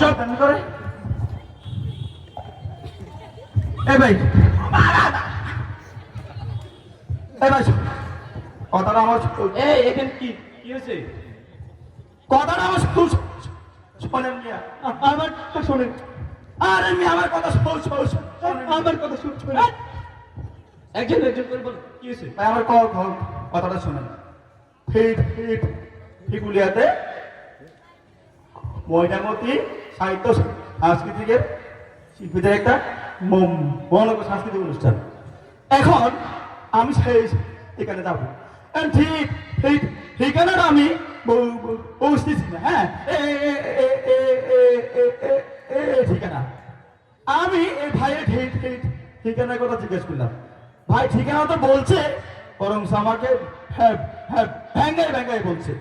চল করে এ ভাই এ ভাই কথাটা আমার এই এখানে কি কি হয়েছে? কথাটা আমার শোনেন মিয়া আমার তো শোনেন আরে মিয়া আমার কথা আমার কথা শুনুন একজন একজন করে বল কি হয়েছে? ভাই আমার কথাটা শোনেন ফিট ফিট ফিগুলিয়াতে ময়নামতি সাহিত্য সাংস্কৃতিকের শিল্পীদের একটা মনোজ্ঞ সাংস্কৃতিক অনুষ্ঠান। এখন আমি সেই এখানে যাবো ঠিক ঠিক ঠিকানাটা আমি বুঝতেছি না। হ্যাঁ ঠিকানা আমি এই ভাইয়ের ঠিকানার কথা জিজ্ঞেস করলাম। ভাই ঠিকানা তো বলছে বরং আমাকে হ্যাঁ হ্যাঁ ভ্যাঙ্গাই ভ্যাঙ্গাই বলছে।